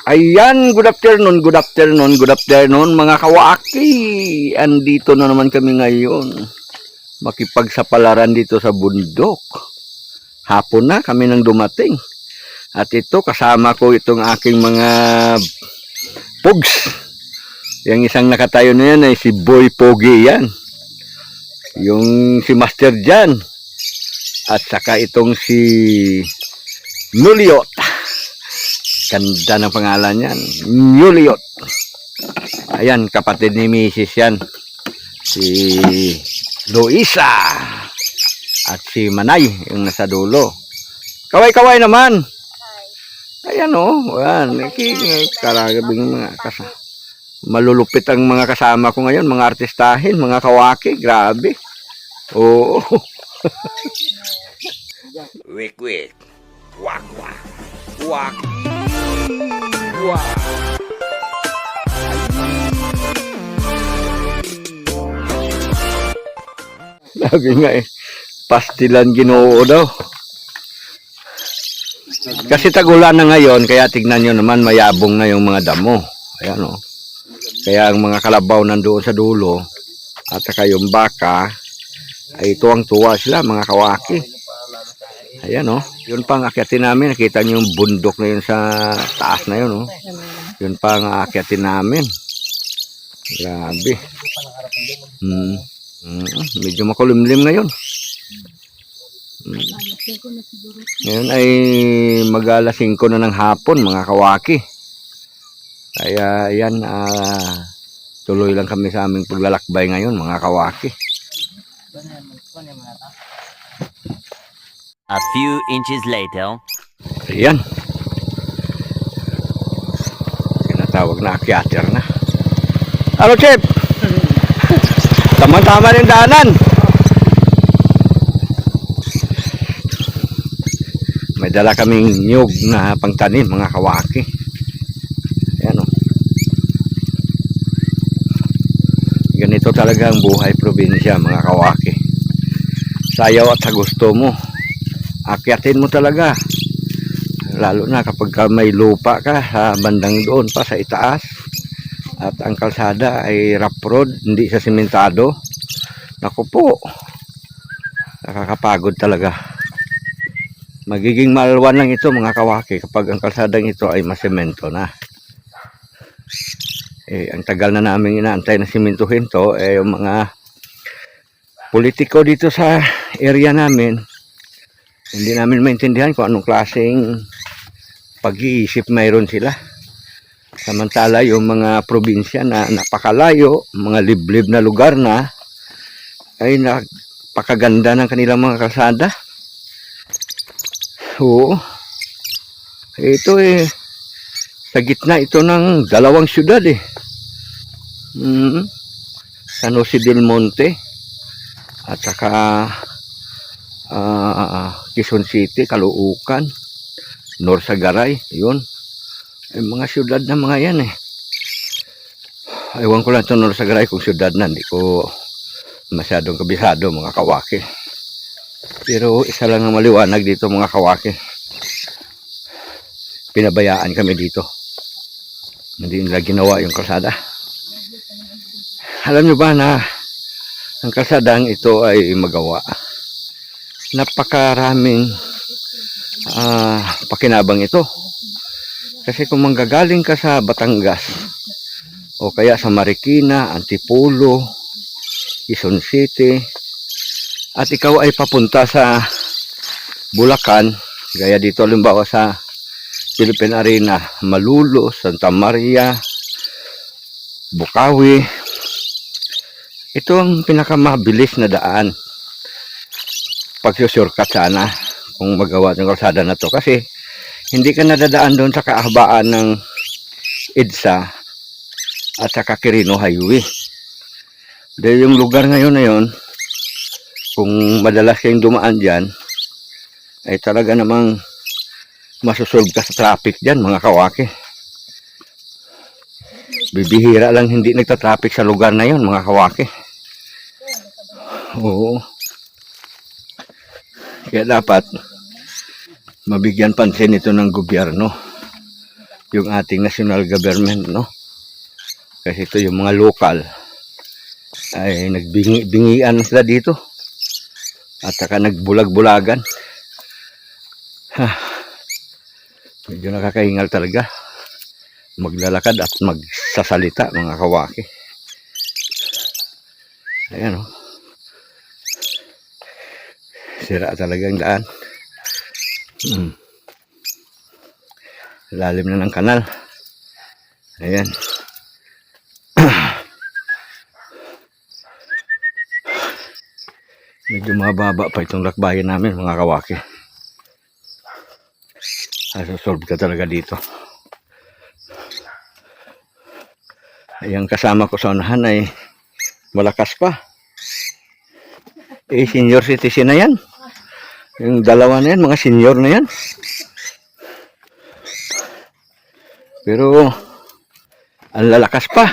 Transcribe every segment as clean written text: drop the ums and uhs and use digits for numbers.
Ayan, good afternoon, good afternoon, good afternoon mga kawaki. Andito na naman kami ngayon. Makipagsapalaran dito sa bundok. Hapon na kami nang dumating. At ito, kasama ko itong aking mga pugs. Yung isang nakatayo na yan ay si Boy Pogi yan. Yung si Master Jan. At saka itong si Nuliot. Ganda ng pangalan yan. Nuliot. Ayan, kapatid ni Mrs. yan. Si Luisa. At si Manay, yung nasa dulo. Kaway-kaway naman. Ayan o. Ayan. Karagabing mga kasama. Malulupit ang mga kasama ko ngayon. Mga artistahin, mga kawaki. Grabe. Oo. Wik-wik. Wak-wak. Wak. Wak. Sabi nga eh. Pastilan Ginoo daw. Kasi tagulan na ngayon, kaya tignan nyo naman mayabong na yung mga damo. Ayan o. Kaya ang mga kalabaw nandoon sa dulo, at saka yung baka, ay tuwang-tuwa sila, mga kawaki. Ayan o. Yun pa ang akyatin namin. Nakita nyo yung bundok na yun sa taas na yun o. Yun pa ang akyatin namin. Grabe. Medyo makulimlim ngayon. Ngayon ay mag-alas 5 na ng hapon mga kawaki. Kaya yan, tuloy lang kami sa aming paglalakbay ngayon mga kawaki. A few inches later. Ayan. Tinatawag na akyater na. Ano, Chip? Tama-tama ng daanan. May dala kaming nyug na pangtanim mga kawaki. Ayan o. Ganito talaga ang buhay probinsya mga kawaki. Sayaw at sa gusto mo. Akyatin mo talaga. Lalo na kapag may lupa ka sa bandang doon pa sa itaas. At ang kalsada ay rough road, hindi sa simentado. Naku po. Nakakapagod talaga. Magiging malwan lang ito mga kawaki kapag ang kalsadang ito ay masemento na. Ang tagal na namin inaantay na simentuhin to, yung mga politiko dito sa area namin, hindi namin maintindihan kung anong klaseng pag-iisip mayroon sila. Samantala yung mga probinsya na napakalayo, mga liblib na lugar na, ay napakaganda ng kanilang mga kalsada. Oo. Ito sa gitna ito ng dalawang syudad eh. San Jose del Monte at saka Quezon City, Caloocan, Norsagaray, yun. Ay mga syudad na mga yan eh. Ewan ko lang ito Norsagaray kung syudad na, hindi ko masyadong kabisado mga kawaki. Pero isa lang ang maliwanag dito mga kawaki. Pinabayaan kami dito. Hindi nila ginawa yung kalsada. Alam nyo ba na ang kalsadang ito ay magawa? Napakaraming pakinabang ito. Kasi kung manggagaling ka sa Batangas o kaya sa Marikina, Antipolo, Quezon City, at ikaw ay papunta sa Bulacan, gaya dito halimbawa sa Philippine Arena, Malulo, Santa Maria, Bukawi, ito ang pinakamabilis na daan. Pagsusurkat sana kung magawa ng kalsada na to. Kasi hindi ka nadadaan doon sa kahabaan ng EDSA at sa Quirino Highway. Dahil yung lugar ngayon na yun, kung madalas kayong dumaan dyan, ay talaga namang masusolve ka sa traffic dyan mga kawaki. Bibihira lang hindi nagta-traffic sa lugar na yon mga kawaki. Oo. Kaya dapat mabigyan pansin ito ng gobyerno. yung ating national government, no? Kasi ito yung mga local ay nagbingi-bingian sila dito at saka nagbulag-bulagan. Medyo nakakahingal talaga maglalakad at magsasalita, mga kawaki. Ayan, oh. Sira talaga ang daan. Lalim na ng kanal. Ayan. Medyo mababa pa itong lakbayan namin, mga kawaki. Solve ka talaga dito. Ayan, kasama ko sa unahan ay malakas pa. Senior citizen na yan. Yung dalawa na yan, mga senior na yan. Pero ang lalakas pa.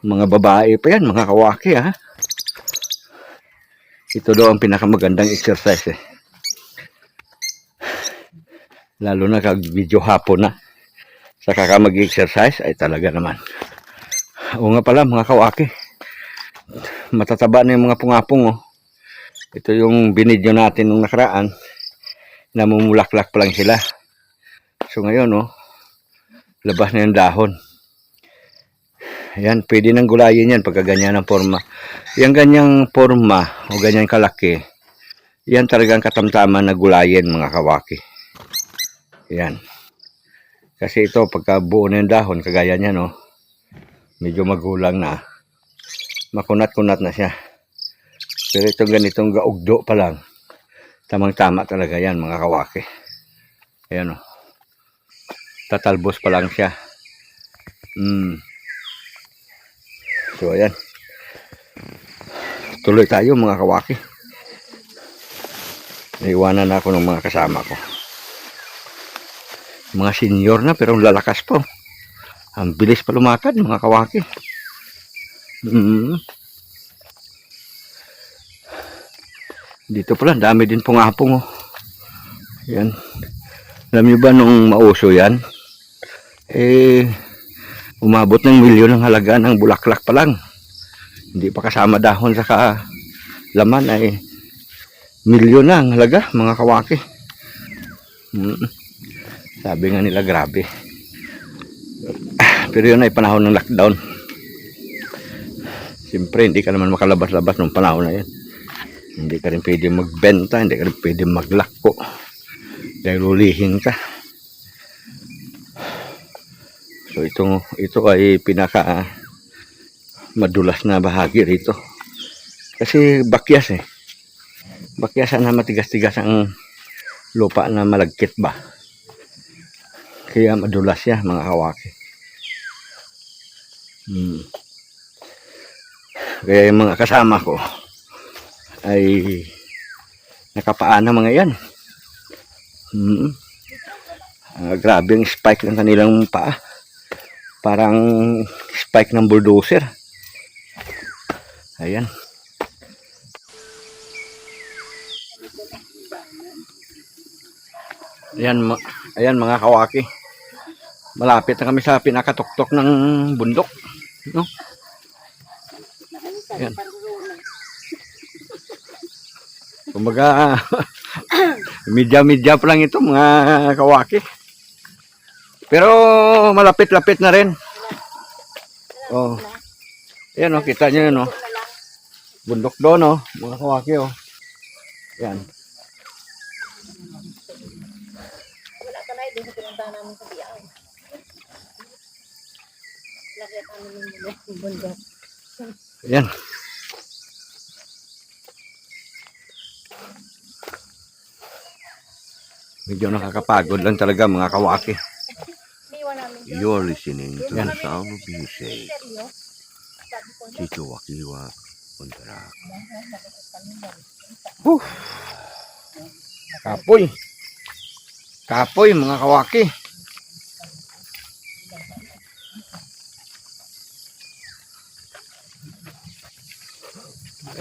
Mga babae pa yan, mga kawaki, ha. Ito daw ang pinakamagandang exercise, eh. Lalo na kag video hapon na. Saka ka mag-exercise ay talaga naman. Oo nga pala, mga kawaki. Matataba na yung mga pungapong, oh. Ito yung binidyo natin nung nakaraan. Namumulaklak pa lang sila. So ngayon, oh, labas na yung dahon. Ayan, pwede nang gulayin yan pagka ganyan ang forma. Yung ganyang forma o ganyang kalaki, yan talagang katamtaman na gulayin, mga kawaki. Yan. Kasi ito, pagka buo na yung dahon, kagaya niya, no, medyo magulang na. Makunat-kunat na siya. Pero itong ganitong gaugdo pa lang, tamang-tama talaga yan, mga kawaki. Ayan, oh. Tatalbos pa lang siya. So, ayan. Tuloy tayo, mga kawaki. Naiwanan na ako ng mga kasama ko. Mga senior na pero lalakas po. Ang bilis pa lumakad, mga kawaki. Dito pala, dami din pungapong, oh. Yan. Alam nyo ba nung mauso yan? Umabot ng milyon ang halaga ng bulaklak pa lang. Hindi pa kasama dahon saka laman ay milyon na ang halaga, mga kawaki. Sabi nga nila, grabe. Pero yun ay panahon ng lockdown. Siyempre, hindi ka naman makalabas-labas nung panahon na yun. Hindi ka rin pwede magbenta, hindi ka rin pwede maglako. Dahil ulihin ka. So ito ay pinaka madulas na bahagi rito. Kasi bakyas, eh. Bakyasan na matigas-tigas ang lupa na malagkit ba. Kaya madulas siya, mga kawaki. Kaya yung mga kasama ko ay nakapaan na mga yan. Grabe ang spike ng kanilang paa. Parang spike ng bulldozer. Ayan. Ayan, mga kawaki. Malapit na kami sa pinakatuktok ng bundok, no? Ayan. Kumbaga, media-media pa lang ito, mga kawaki. Pero malapit-lapit na rin. Oh. Ayan, oh, kita nyo yun, oh. Bundok doon, oh, mga kawaki, oh. Ayan. Wala ka na doon sa pinuntahan namin sa Biyaw. Lagyan namin yung bundok. Ayan. Medyo nakakapagod lang talaga, mga kawaki. You're listening to the sound of music. Chicho Wakiwa Untara. Kapoy. Kapoy, mga kawaki.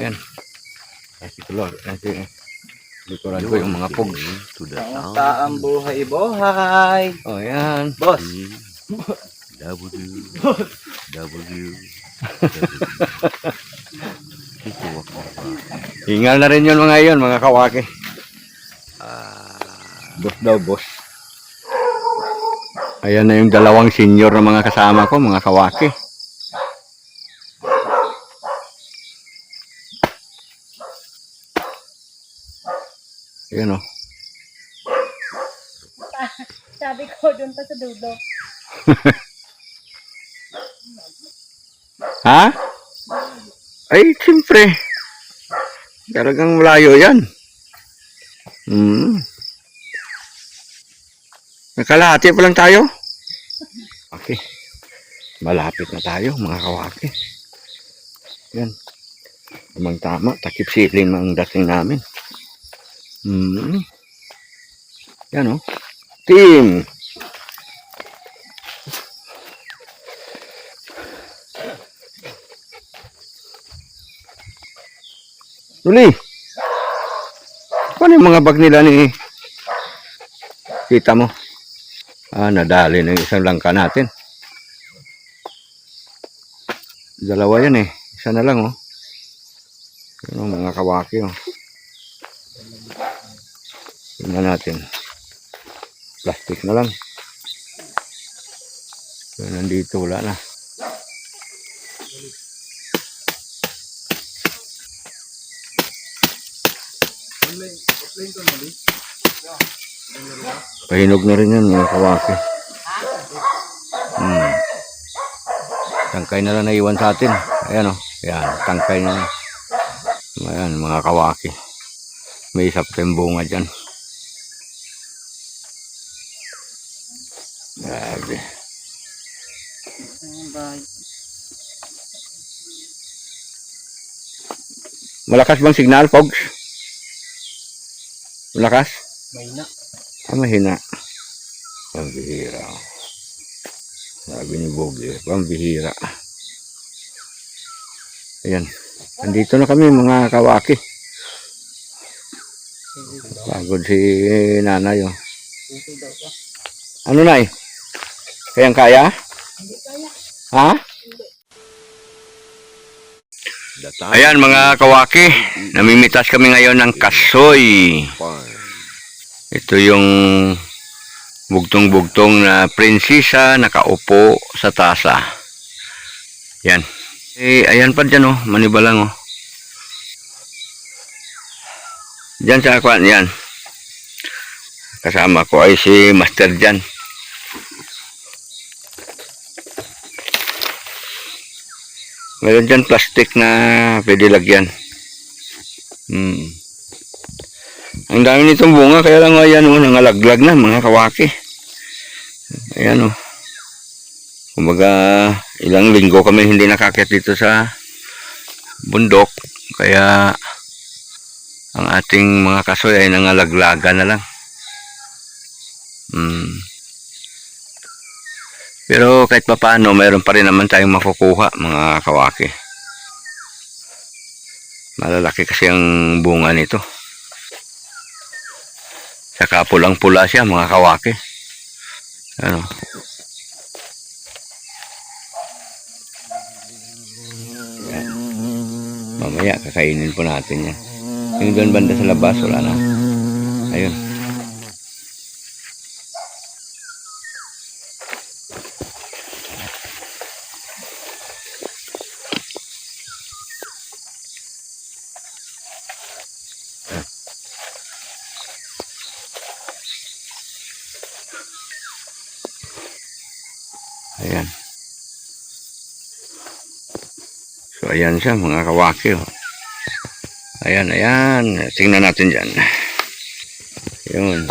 Ayan. Ay, si Lord. Ay, si Likuran ko yung mga pogs. To the sound Kamusta ang buhay-buhay? O, yan. Boss, W W Tito Wakiwa. Hingal na rin yun mga yun, mga kawaki. Boss daw, boss. Ayan na yung dalawang senior na mga kasama ko, mga kawaki. Ayan o. Sabi ko doon pa sa dulo. Ha? Ay, siyempre. Talagang malayo yan. Nakalahati pa lang tayo. Okay. Malapit na tayo, mga kawaki. Yan. Tamang tama, takip silin ang dating namin. Yan o. Team. Uli. Paano yung mga bag nila ni kita mo? Nadali na yung isang langka natin. Dalawa yan eh. Isa na lang oh. Yan oh, mga kawaki oh. Tingnan natin. Plastic na lang. So, nandito wala na. Pahinog na rin yan mga kawaki. Tangkay na lang naiwan sa atin. Ayan o. Ayan, tangkay na. Ayan, mga kawaki. May isa pa tayong bunga dyan. Grabe. Malakas bang signal, Pogs? Malakas? mahina. Mahina. Pambihira. Sabi ni Bogi, pambihira. Ayan. Andito na kami mga kawaki. Pagod si nanay oh. Ano na eh? Kayang kaya? Hindi kaya. Ha? Ayan mga kawaki. Namimitas kami ngayon ng kasoy. Ito yung bugtong-bugtong na prinsesa nakaupo sa tasa. Yan. Ayan pa dyan oh, manibalang oh. Dyan sa akuan, yan. Kasama ko ay si Master Jan. Meron dyan plastic na pwede lagyan. Ang dami nitong bunga, kaya lang ayan oh, nangalaglag na mga kawaki. Ayan oh. Kumbaga, ilang linggo kami hindi nakakit dito sa bundok. Kaya, ang ating mga kasoy ay nangalaglagan na lang. Pero kahit papaano, mayroon pa rin naman tayong makukuha mga kawaki. Malalaki kasi ang bunga nito. Saka pulang-pula siya mga kawaki. Ano? Yan. Mamaya kakainin po natin yan. Yung doon banda sa labas, wala na. Ayun. Ayan. So, ayan siya mga kawaki. Oh. Ayan, ayan. Tingnan natin dyan. Yun.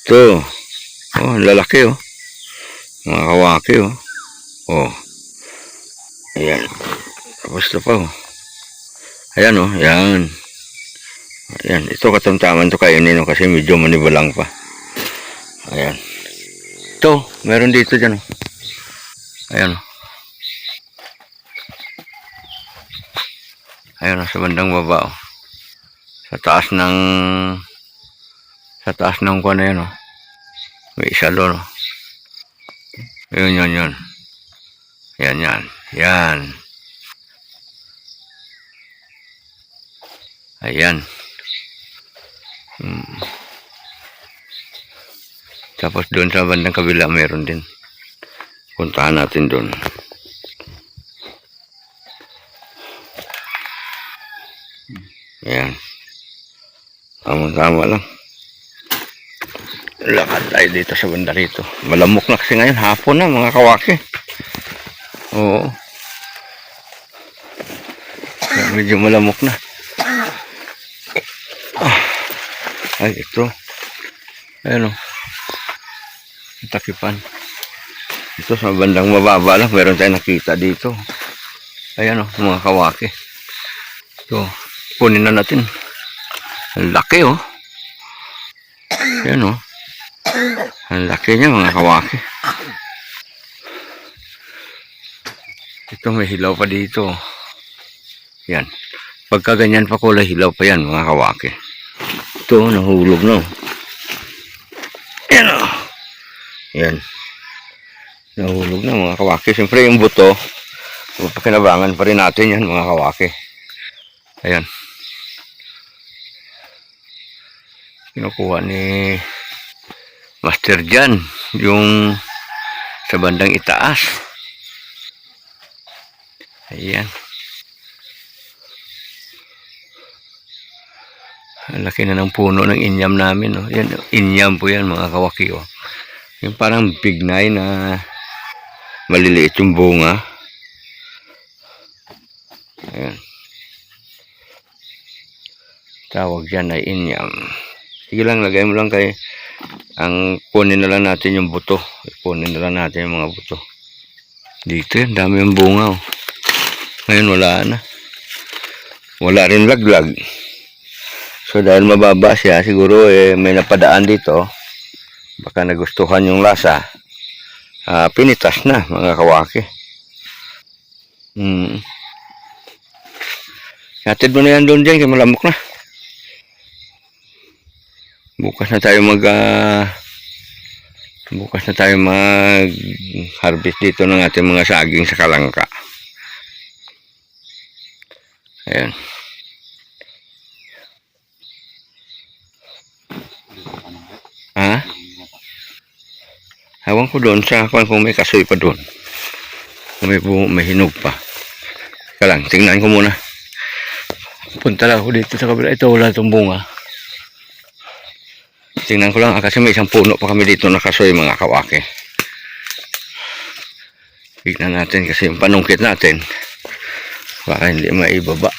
Ito. Oh, lalaki oh. Mga kawaki oh. Oh. Ayan. Tapos ito pa oh. Ayan oh, ayan. Ayan. Ito katamtaman to kainin oh, kasi medyo manibalang pa. Ayan. Ito, meron dito dyan oh. Ayan oh. Ayan oh, sa bandang baba oh. Sa taas ng kuwan na yun, oh. May isa doon, oh. Yun. Yan. Ayan. Tapos doon sa bandang kabila meron din. Puntahan natin doon. Ayan. Tama lang. Lakad tayo dito sa banda rito. Malamok na kasi ngayon. Hapon na mga kawaki. Oo. Medyo malamok na. Ay, ito. Ayan o. Takipan. Ito sa bandang mababa lang. Meron tayong nakita dito. Ayan o, mga kawaki. Ito. Kunin na natin. Ang laki o. Ayan o. Ang laki niya mga kawaki. Ito may hilaw pa dito. Yan. Pagka ganyan pa kulay hilaw pa yan mga kawaki. Ito nahulog na. Yan o. Yan. Nahulog na mga kawaki. Siyempre yung buto, pakinabangan pa rin natin yan mga kawaki. Ayan. Kinukuha ni Master Jan yung sa bandang itaas. Ayan. Ang laki na ng puno ng inyam namin. Oh. Yan, inyam po yan mga kawaki. Oh. Yung parang bignay na maliliit yung bunga. Ayan. Tawag dyan ay inyam. Sige lang, lagay mo lang kay ang kunin na lang natin yung buto. Kunin na lang natin yung mga buto. Dito yan, dami yung bunga. Oh. Ngayon wala na. Wala rin laglag. So dahil mababa siya, siguro may napadaan dito. Baka nagustuhan yung lasa. Pinitas na mga kawaki. Hatid mo na yan doon dyan, kaya malamok na. Bukas na tayo mag harvest dito ng ating mga saging sa kalangka. Ayan. Ha? Hawan ko doon sa kung may kasoy pa doon. Kung may hinog pa. Teka lang, tingnan ko muna. Punta lang ako dito sa kabila. Ito, wala itong bunga. Tingnan ko lang kasi may isang puno pa kami dito na kasoy mga kawaki. Tignan natin kasi yung panungkit natin para hindi maibaba.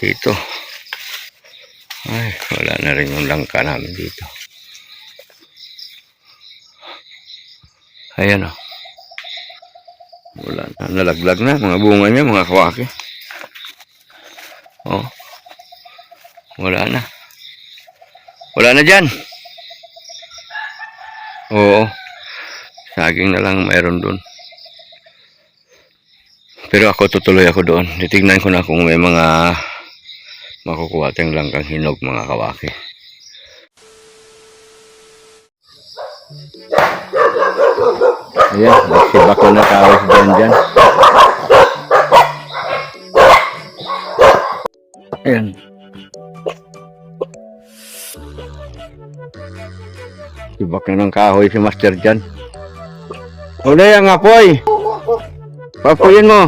Dito. Ay, wala na rin yung langka namin dito. Ayan o. Wala na. Nalaglag na mga bunga niya mga kawaki. Oh. Wala na. Wala na dyan. Oo. Saging na lang mayroon doon. Pero ako tutuloy ako doon. Titignan ko na kung may mga makukuha tayong langkang hinog mga kawaki. Ayan, nagsibak na nakawis dyan. Ayan. Sibak na ng kahoy si Master Jan. Uli ang apoy. Papuyin mo.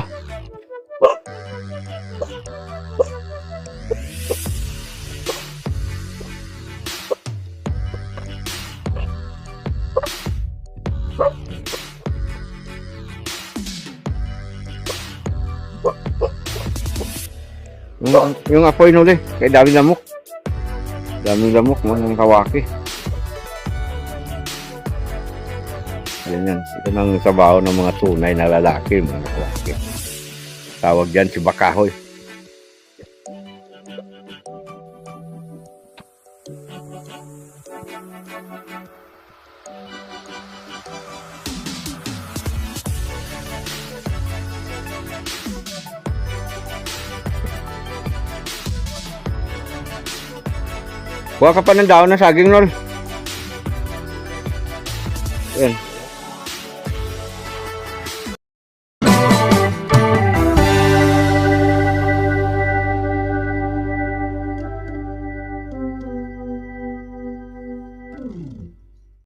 Yung apoy nuli, kay daming lamok. Daming lamok, mga kawaki. Yan. Ito nang sabaw ng mga tunay na lalaki, mga kawaki. Tawag dyan si Bakahoy. Kuha ka pa ng daon ng saging, Nol. Ayan.